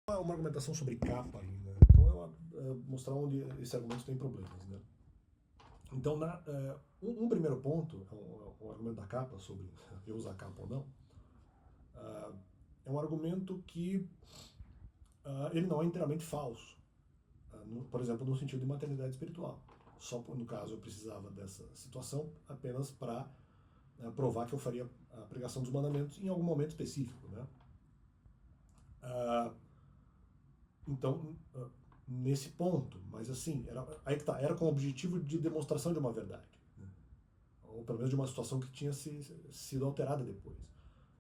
É uma argumentação sobre capa ainda. Então é mostrar onde esse argumento tem problemas, né? Então, um primeiro ponto, o argumento da capa, sobre eu usar capa ou não, é um argumento que ele não é inteiramente falso. Por exemplo, no sentido de maternidade espiritual. Só no caso eu precisava dessa situação apenas para provar que eu faria a pregação dos mandamentos em algum momento específico, né? Então, nesse ponto, mas assim, aí que tá, era com o objetivo de demonstração de uma verdade, né? Ou pelo menos de uma situação que tinha sido alterada depois.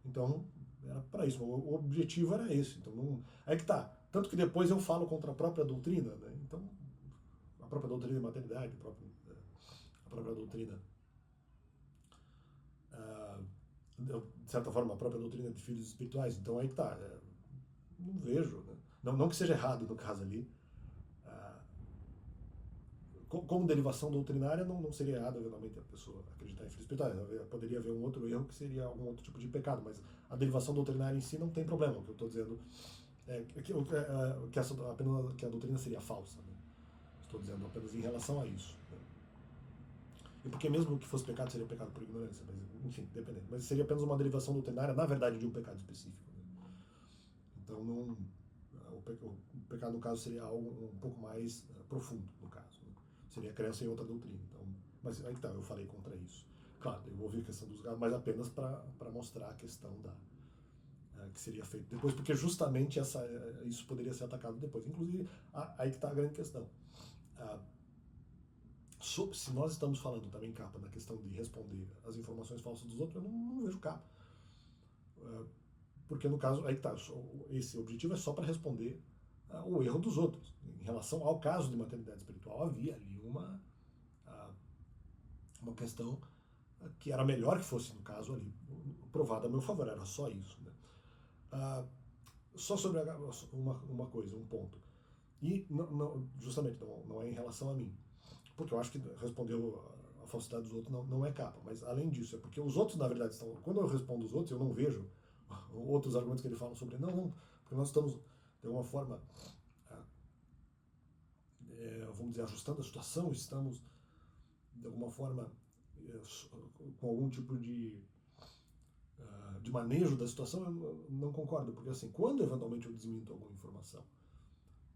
Então, era para isso, o objetivo era esse. Então, aí que tá, tanto que depois eu falo contra a própria doutrina, né? Então, a própria doutrina de maternidade, a própria doutrina, de certa forma, a própria doutrina de filhos espirituais. Então, aí que tá, não vejo, né? Não que seja errado no caso ali, como derivação doutrinária, não seria errado, eventualmente, a pessoa acreditar em filhos espirituais. Poderia haver um outro erro que seria algum outro tipo de pecado, mas a derivação doutrinária em si não tem problema. O que eu estou dizendo é apenas que a doutrina seria falsa, né? Estou dizendo apenas em relação a isso, né? E porque mesmo que fosse pecado, seria pecado por ignorância, mas enfim, dependendo. Mas seria apenas uma derivação doutrinária, na verdade, de um pecado específico, né? Então, o pecado, no caso, seria algo um pouco mais profundo, no caso, né? Seria crença em outra doutrina. Então, mas aí tá, eu falei contra isso. Claro, eu ouvi a questão dos gatos, mas apenas para mostrar a questão que seria feito depois, porque justamente isso poderia ser atacado depois. Inclusive, aí que está a grande questão. Se nós estamos falando também, capa, na questão de responder as informações falsas dos outros, eu não vejo capa. Porque no caso, aí que tá, esse objetivo é só para responder o erro dos outros. Em relação ao caso de maternidade espiritual, havia ali uma questão que era melhor que fosse, no caso ali, provada a meu favor, era só isso, né? Só sobre uma coisa, um ponto. E justamente não é em relação a mim, porque eu acho que respondeu a falsidade dos outros não é capa, mas além disso, é porque os outros, na verdade, estão. Quando eu respondo os outros, eu não vejo outros argumentos que ele fala sobre. Não, porque nós estamos, de alguma forma, vamos dizer, ajustando a situação, estamos, de alguma forma, com algum tipo de manejo da situação. Eu não concordo, porque assim, quando eventualmente eu desminto alguma informação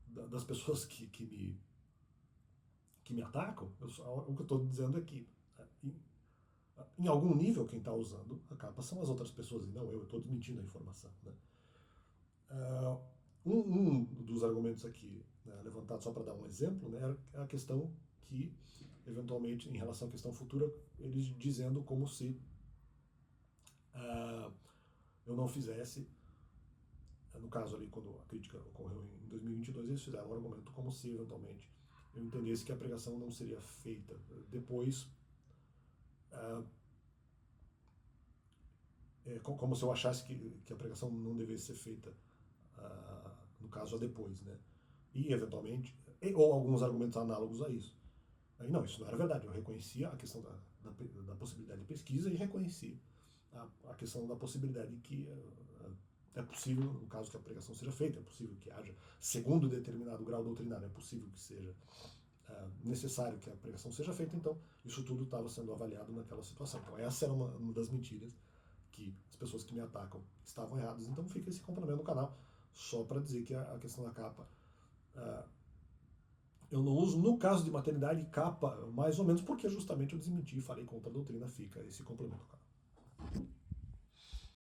das pessoas que me atacam, o que eu estou dizendo é que em algum nível quem está usando a capa são as outras pessoas e não eu estou desmentindo a informação, né? Um dos argumentos aqui, né, levantado só para dar um exemplo, né, é a questão que, eventualmente, em relação à questão futura, eles dizendo como se eu não fizesse, no caso ali, quando a crítica ocorreu em 2022, eles fizeram um argumento como se, eventualmente, eu entendesse que a pregação não seria feita depois, como se eu achasse que a pregação não devesse ser feita, no caso, a depois, né? E, eventualmente, ou alguns argumentos análogos a isso. Aí, não, isso não era verdade. Eu reconhecia a questão da possibilidade de pesquisa e reconhecia a questão da possibilidade que é possível, no caso que a pregação seja feita, é possível que haja, segundo determinado grau doutrinário, é possível que seja necessário que a pregação seja feita. Então, isso tudo estava sendo avaliado naquela situação. Então, essa era uma das mentiras que as pessoas que me atacam estavam erradas. Então, fica esse complemento no canal, só para dizer que a questão da capa, eu não uso no caso de maternidade capa, mais ou menos porque justamente eu desmenti e falei contra a doutrina. Fica esse complemento no canal.